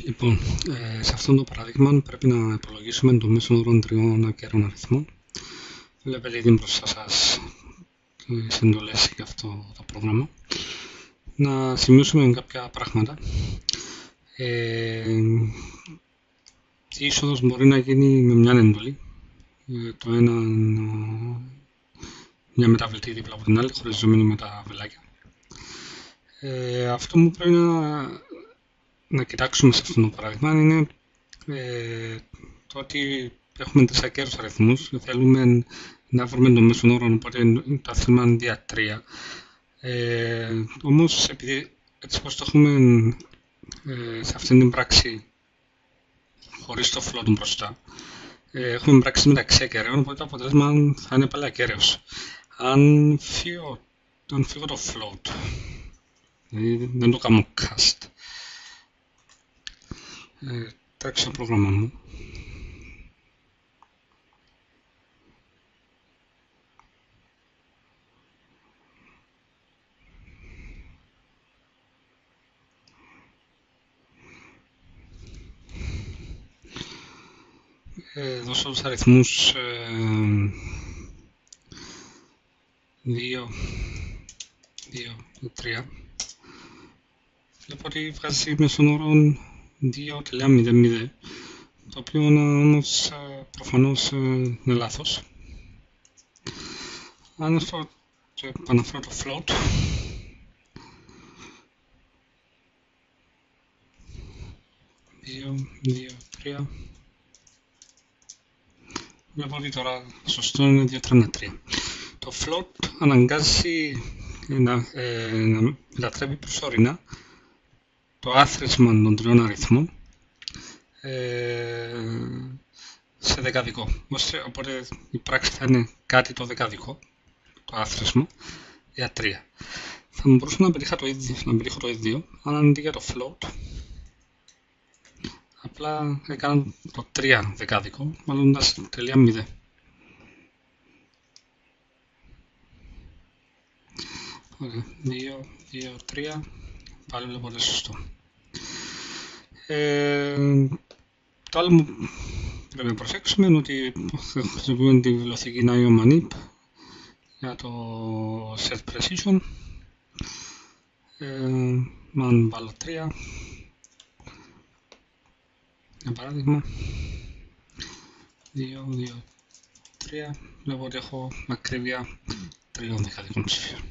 Λοιπόν, σε αυτό το παράδειγμα πρέπει να υπολογίσουμε το μέσο όρο τριών ακέρων αριθμών. Βλέπετε ήδη μπροστά σας τις εντολές για αυτό το πρόγραμμα. Να σημειώσουμε κάποια πράγματα. Η είσοδος μπορεί να γίνει με μια εντολή. Το ένα μια μεταβλητή δίπλα από την άλλη, χωριζόμενη με τα βελάκια. Αυτό που πρέπει να κοιτάξουμε σε αυτό το παράδειγμα είναι το ότι έχουμε τρεις ακέρους αριθμούς. Θέλουμε να βρούμε το μέσον όρο, οπότε το άθροιμο είναι δια 3. Όμως, επειδή έτσι πως το έχουμε σε αυτήν την πράξη χωρίς το float μπροστά, έχουμε πράξη μεταξύ ακεραίων, οπότε το αποτέλεσμα θα είναι πάλι ακέραιος. Αν φύγω το float, δηλαδή δεν το κάνω cast, τρέξω το πρόγραμμα μου. Δώσω τους αριθμούς 2, 2, 3. Βλέπω ότι βγάζει μέσον όρο 2.00, το οποίο όμως προφανώς είναι λάθος. Αν έρθω και επαναφέρω το float, δύο, τρία, βλέπω ότι τώρα σωστό είναι 2.33. Το float αναγκάζει να μετατρέπει προσωρινά το άθροισμα των τριών αριθμών σε δεκαδικό. Οπότε η πράξη θα είναι κάτι το δεκαδικό, το άθροισμα, για 3. Θα μπορούσα να πετύχω το ίδιο, αν αντί για το float, απλά έκανα το 3 δεκάδικο, βάζοντας τελεία 0. Ωραία, 2, 2, 3, πάλι βλέπω ότι είναι σωστό. Το άλλο που πρέπει να προσέξουμε είναι ότι χρησιμοποιούμε τη βιβλιοθήκη IOManip για το set precision. Αν βάλω 3, για παράδειγμα, 2, 2, 3, βλέπω ότι έχω ακρίβεια 3 δεκαδικών ψηφίων.